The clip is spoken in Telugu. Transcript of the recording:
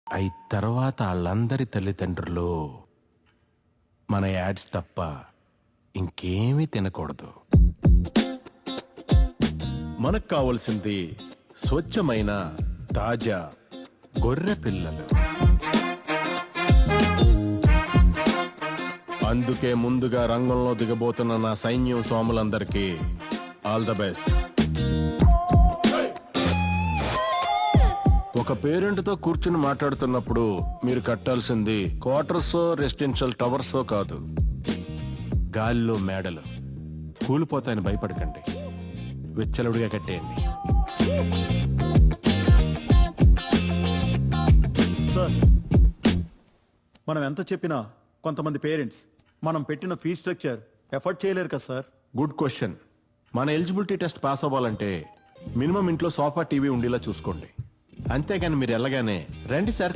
అయి తర్వాత వాళ్ళందరి తల్లిదండ్రులు మన యాడ్స్ తప్ప ఇంకేమీ తినకూడదు. మనకు కావలసింది స్వచ్ఛమైన తాజా గొర్రె పిల్లలు. అందుకే ముందుగా రంగంలో దిగబోతున్న నా సైన్యం స్వాములందరికీ ఆల్ ద బెస్ట్. ఒక పేరెంట్తో కూర్చుని మాట్లాడుతున్నప్పుడు మీరు కట్టాల్సింది క్వార్టర్సో రెసిడెన్షియల్ టవర్సో కాదు, గాలిలో మేడలు. కూలిపోతాయని భయపడకండి, విచ్చలవిడిగా కట్టేయండి. సార్, మనం ఎంత చెప్పినా కొంతమంది పేరెంట్స్ మనం పెట్టిన ఫీ స్ట్రక్చర్ ఎఫర్ట్ చేయలేరు కదా సార్. Good question. మన ఎలిజిబిలిటీ టెస్ట్ పాస్ అవ్వాలంటే మినిమం ఇంట్లో సోఫా టీవీ ఉండేలా చూసుకోండి. అంతేగాని మీరు వెళ్ళగానే రండి సార్